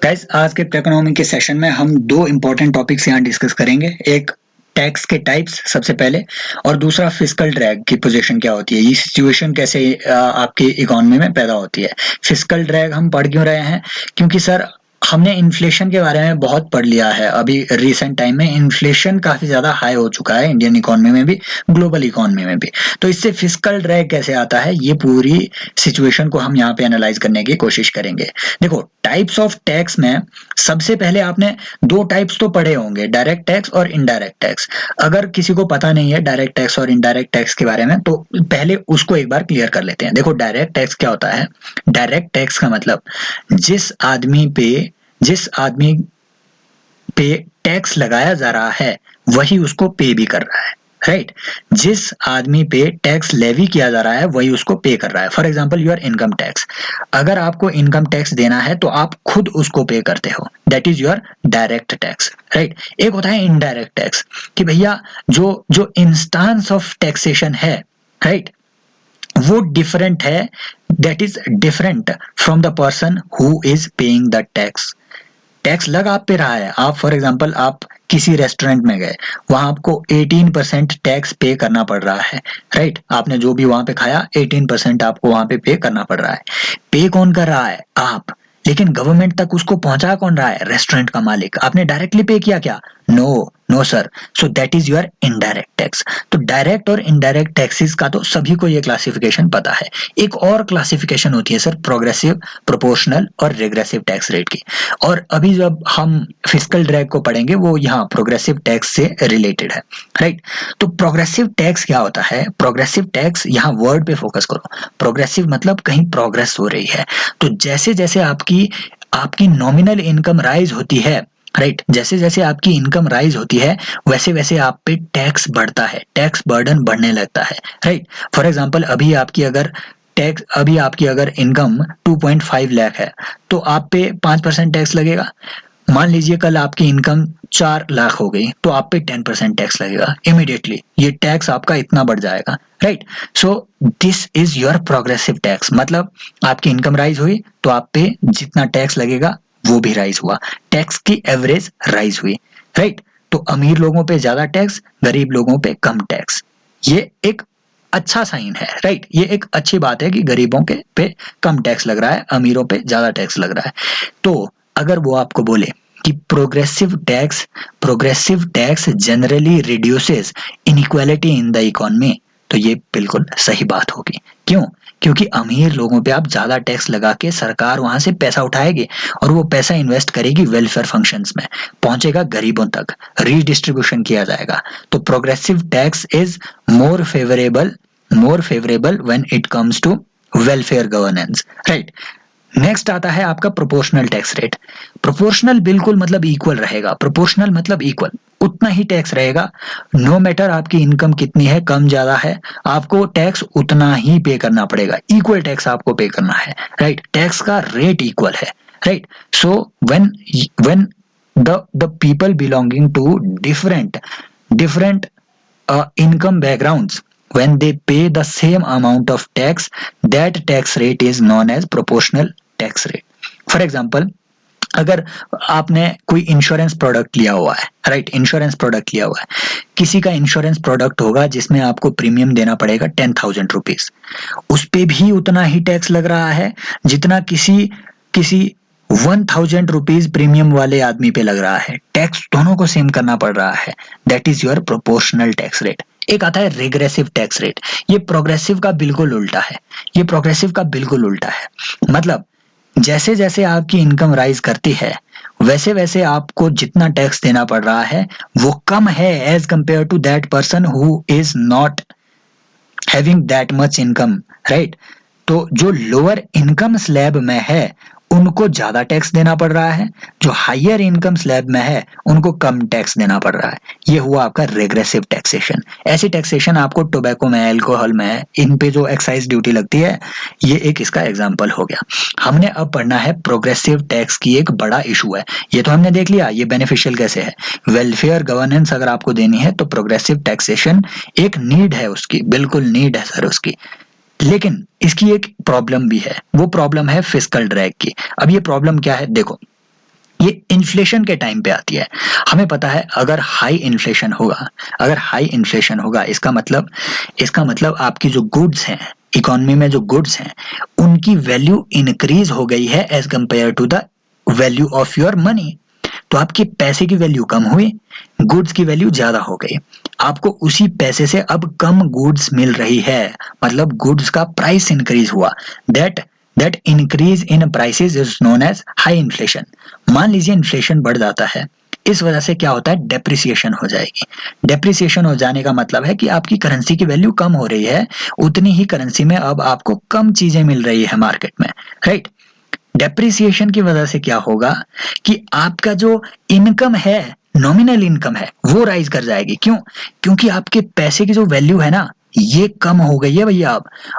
Guys, आज के economy के सेशन में हम दो इंपॉर्टेंट टॉपिक्स यहाँ डिस्कस करेंगे। एक टैक्स के टाइप्स सबसे पहले, और दूसरा फिस्कल ड्रैग की पोजीशन क्या होती है, ये सिचुएशन कैसे आपकी इकोनॉमी में पैदा होती है। फिस्कल ड्रैग हम पढ़ क्यों रहे हैं? क्योंकि सर हमने इन्फ्लेशन के बारे में बहुत पढ़ लिया है। अभी रिसेंट टाइम में इन्फ्लेशन काफी ज्यादा हाई हो चुका है, इंडियन इकोनॉमी में भी, ग्लोबल इकोनॉमी में भी। तो इससे फिस्कल ड्रैग कैसे आता है, ये पूरी सिचुएशन को हम यहाँ पे एनालाइज करने की कोशिश करेंगे। देखो, टाइप्स ऑफ टैक्स में सबसे पहले आपने दो टाइप्स तो पढ़े होंगे, डायरेक्ट टैक्स और इनडायरेक्ट टैक्स। अगर किसी को पता नहीं है डायरेक्ट टैक्स और इनडायरेक्ट टैक्स के बारे में, तो पहले उसको एक बार क्लियर कर लेते हैं। देखो, डायरेक्ट टैक्स क्या होता है? डायरेक्ट टैक्स का मतलब जिस आदमी पे टैक्स लगाया जा रहा है वही उसको पे भी कर रहा है, राइट? जिस आदमी पे टैक्स लेवी किया जा रहा है वही उसको पे कर रहा है। For example your income tax, अगर आपको इनकम टैक्स देना है तो आप खुद उसको पे करते हो, that is your direct tax, right? एक होता है इनडायरेक्ट टैक्स, कि भैया जो जो इंस्टांस ऑफ टैक्सेशन है, राइट, वो डिफरेंट है, that is different from the person who is paying the tax. Tax लग आप पे रहा है, आप फॉर एग्जांपल आप किसी रेस्टोरेंट में गए, वहां आपको 18% टैक्स पे करना पड़ रहा है, राइट? आपने जो भी वहां पे खाया 18% आपको वहां पे करना पड़ रहा है। पे कौन कर रहा है? आप। लेकिन गवर्नमेंट तक उसको पहुंचा कौन रहा है? रेस्टोरेंट का मालिक। आपने डायरेक्टली पे किया क्या? No, no sir. So that is your indirect tax. तो डायरेक्ट और इनडायरेक्ट टैक्सेस का तो सभी को ये क्लासिफिकेशन पता है। एक और क्लासिफिकेशन होती है सर, प्रोग्रेसिव, प्रोपोर्शनल और रिग्रेसिव टैक्स रेट की। और अभी जब हम फिस्कल ड्रैग को पढ़ेंगे वो यहाँ प्रोग्रेसिव टैक्स से रिलेटेड है, राइट? तो प्रोग्रेसिव टैक्स क्या होता है? प्रोग्रेसिव टैक्स, यहाँ वर्ड पे फोकस करो। प्रोग्रेसिव मतलब कहीं प्रोग्रेस हो रही है। तो जैसे जैसे आपकी आपकी नॉमिनल इनकम राइज होती है, राइट, जैसे जैसे आपकी इनकम राइज होती है वैसे वैसे आप पे टैक्स बढ़ता है, टैक्स बर्डन बढ़ने लगता है, राइट? फॉर एग्जांपल अभी आपकी अगर इनकम 2.5 लाख है तो आप पे 5% टैक्स लगेगा। मान लीजिए कल आपकी इनकम 4 लाख हो गई तो आप पे 10% टैक्स लगेगा। इमीडिएटली ये टैक्स आपका इतना बढ़ जाएगा, right? So this is your progressive tax. मतलब आपकी इनकम राइज हुई तो आप पे जितना टैक्स लगेगा वो भी राइज हुआ, टैक्स की एवरेज राइज हुई, राइट? तो अमीर लोगों पे ज्यादा टैक्स, गरीब लोगों पे कम टैक्स। ये एक अच्छा साइन है, राइट? ये एक अच्छी बात है कि गरीबों के पे कम टैक्स लग रहा है, अमीरों पे ज्यादा टैक्स लग रहा है। तो अगर वो आपको बोले कि progressive tax generally reduces inequality in the economy, तो ये बिल्कुल सही बात होगी। क्यों? क्योंकि अमीर लोगों पे आप ज्यादा टैक्स लगा के सरकार वहां से पैसा उठाएगी और वो पैसा इन्वेस्ट करेगी वेलफेयर फंक्शंस में, पहुंचेगा गरीबों तक, रीडिस्ट्रीब्यूशन किया जाएगा। तो progressive tax is more favourable when it comes to welfare governance, right? Next आता है आपका प्रोपोर्शनल टैक्स रेट। प्रोपोर्शनल बिल्कुल मतलब इक्वल रहेगा, प्रोपोर्शनल मतलब इक्वल, उतना ही टैक्स रहेगा। नो मैटर आपकी इनकम कितनी है, कम ज्यादा है, आपको टैक्स उतना ही पे करना पड़ेगा, इक्वल टैक्स आपको पे करना है, राइट? टैक्स का रेट इक्वल है, right? So when when the people belonging to different income backgrounds, when they pay the same amount of tax, that tax rate is known as proportional tax rate. For example, अगर आपने कोई insurance product लिया हुआ है, right, insurance product लिया हुआ है, किसी का इंश्योरेंस प्रोडक्ट होगा जिसमें आपको प्रीमियम देना पड़ेगा 10,000 रुपीज, उस पे भी उतना ही टैक्स लग रहा है जितना किसी किसी 1,000 रुपीज प्रीमियम वाले आदमी पे लग रहा है। टैक्स दोनों को सेम करना पड़ रहा है, that is your proportional tax rate. एक आता है रिग्रेसिव टैक्स रेट, ये प्रोग्रेसिव का बिल्कुल उल्टा है, ये प्रोग्रेसिव का बिल्कुल उल्टा है। मतलब जैसे जैसे आपकी इनकम राइज करती है वैसे वैसे आपको जितना टैक्स देना पड़ रहा है वो कम है as compared to that person who is not having that much income, right? तो जो लोअर इनकम स्लैब में है उनको ज्यादा टैक्स देना पड़ रहा है, जो हायर इनकम स्लैब में है उनको कम टैक्स देना पड़ रहा है। ये हुआ आपका रेग्रेसिव टैक्सेशन। ऐसी टैक्सेशन आपको टोबैको में, अल्कोहल में, इन पे जो एक्साइज ड्यूटी लगती है, ये एक इसका एग्जांपल हो गया। हमने अब पढ़ना है प्रोग्रेसिव टैक्स की, एक बड़ा इशू है। ये तो हमने देख लिया ये बेनिफिशियल कैसे है। वेलफेयर गवर्नेंस अगर आपको देनी है तो प्रोग्रेसिव टैक्सेशन एक नीड है, उसकी बिल्कुल नीड है सर उसकी। लेकिन इसकी एक प्रॉब्लम भी है, वो प्रॉब्लम है फिस्कल ड्रैग की। अब ये प्रॉब्लम क्या है? देखो, ये इन्फ्लेशन के टाइम पे आती है। हमें पता है अगर हाई इन्फ्लेशन होगा इसका मतलब आपकी जो गुड्स हैं, इकोनॉमी में जो गुड्स हैं उनकी वैल्यू इंक्रीज हो गई है as compared to the value of your money. तो आपके पैसे की वैल्यू कम हुई, गुड्स की वैल्यू ज्यादा हो गई, आपको उसी पैसे से अब कम गुड्स मिल रही है, मतलब गुड्स का प्राइस इंक्रीज हुआ। That increase in prices is known as high inflation. मान लीजिए इन्फ्लेशन बढ़ जाता है, इस वजह से क्या होता है, डेप्रिसिएशन हो जाएगी। डेप्रिसिएशन हो जाने का मतलब है कि आपकी करेंसी की वैल्यू कम हो रही है, उतनी ही करेंसी में अब आपको कम चीजें मिल रही है मार्केट में, राइट। डेप्रिसिएशन की वजह से क्या होगा कि आपका जो इनकम है, नॉमिनल इनकम है, वो राइज कर जाएगी। क्यों? क्योंकि आपके पैसे की जो वैल्यू है ना ये कम हो गई है भैया।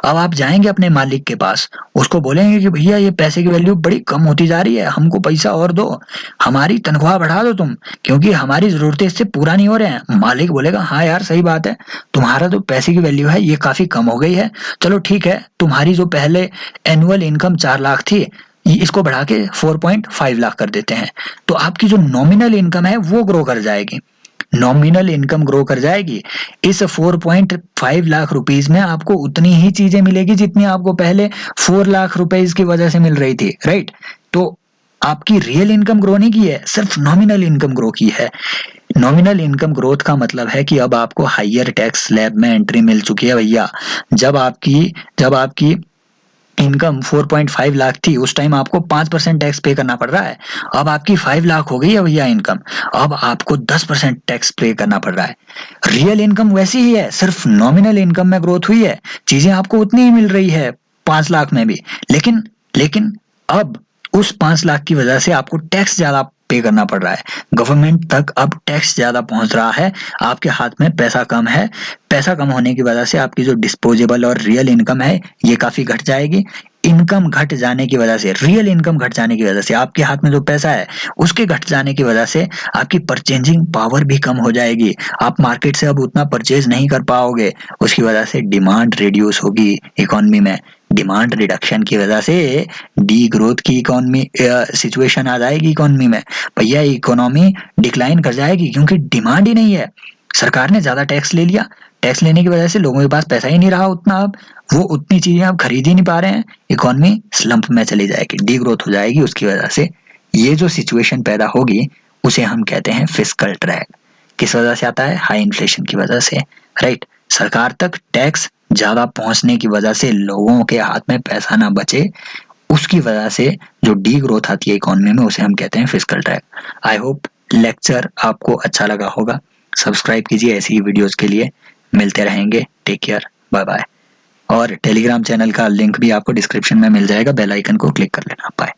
अब आप जाएंगे अपने मालिक के पास, उसको बोलेंगे कि भैया ये पैसे की वैल्यू बड़ी कम होती जा रही है, हमको पैसा और दो, हमारी तनख्वाह बढ़ा दो तुम, क्योंकि हमारी जरूरतें इससे पूरा नहीं हो रहे हैं। मालिक बोलेगा हाँ यार सही बात है, तुम्हारा जो पैसे की वैल्यू है ये काफी कम हो गई है, चलो ठीक है, तुम्हारी जो पहले एनुअल इनकम 4 लाख थी इसको बढ़ा के 4.5 लाख कर देते हैं। तो आपकी जो नॉमिनल इनकम है वो ग्रो कर जाएगी, नॉमिनल इनकम ग्रो कर जाएगी। इस 4.5 लाख रुपीस में आपको उतनी ही चीजें मिलेगी जितनी आपको पहले 4 लाख रुपीस की वजह से मिल रही थी, राइट। तो आपकी रियल इनकम ग्रो नहीं की है, सिर्फ नॉमिनल इनकम ग्रो की है। नॉमिनल इनकम ग्रोथ का मतलब है कि अब आपको हायर टैक्स स्लैब में एंट्री मिल चुकी है भैया। जब आपकी इनकम 4.5 लाख थी उस टाइम आपको 5% टैक्स पे करना पड़ रहा है। अब आपकी 5 लाख हो गई है भैया इनकम, अब आपको 10% टैक्स पे करना पड़ रहा है। रियल इनकम वैसी ही है, सिर्फ नॉमिनल इनकम में ग्रोथ हुई है, चीजें आपको उतनी ही मिल रही है 5 लाख में भी, लेकिन अब उस 5 लाख की वजह से आपको टैक्स ज्यादा पे करना पड़ रहा है। गवर्नमेंट तक अब टैक्स ज्यादा पहुंच रहा है, आपके हाथ में पैसा कम है। पैसा कम होने की वजह से आपकी जो डिस्पोजेबल और रियल इनकम है ये काफी घट जाएगी। इनकम घट जाने की वजह से, रियल इनकम घट जाने की वजह से, आपके हाथ में जो पैसा है उसके घट जाने की वजह से आपकी परचेजिंग पावर भी कम हो जाएगी। आप मार्केट से अब उतना परचेज नहीं कर पाओगे, उसकी वजह से डिमांड रिड्यूस होगी इकोनॉमी में। डिमांड रिडक्शन की वजह से डी ग्रोथ की इकोनॉमी सिचुएशन आ जाएगी इकोनॉमी में। भैया इकोनॉमी डिक्लाइन कर जाएगी क्योंकि डिमांड ही नहीं है। सरकार ने ज्यादा टैक्स ले लिया, टैक्स लेने की वजह से लोगों के पास पैसा ही नहीं रहा उतना, अब वो उतनी चीजें आप खरीद ही नहीं पा रहे हैं, इकोनॉमी स्लंप में चली जाएगी, डी ग्रोथ हो जाएगी। उसकी वजह से ये जो सिचुएशन पैदा होगी उसे हम कहते हैं फिस्कल ड्रैग। किस वजह से आता है? हाई इन्फ्लेशन की वजह से, राइट। सरकार तक टैक्स ज्यादा पहुंचने की वजह से लोगों के हाथ में पैसा ना बचे, उसकी वजह से जो डी ग्रोथ आती है इकोनॉमी में उसे हम कहते हैं fiscal drag. I hope lecture आपको अच्छा लगा होगा। सब्सक्राइब कीजिए ऐसी ही वीडियोस के लिए, मिलते रहेंगे, टेक केयर, बाय बाय। और टेलीग्राम चैनल का लिंक भी आपको डिस्क्रिप्शन में मिल जाएगा, बेल आइकन को क्लिक कर लेना, बाय।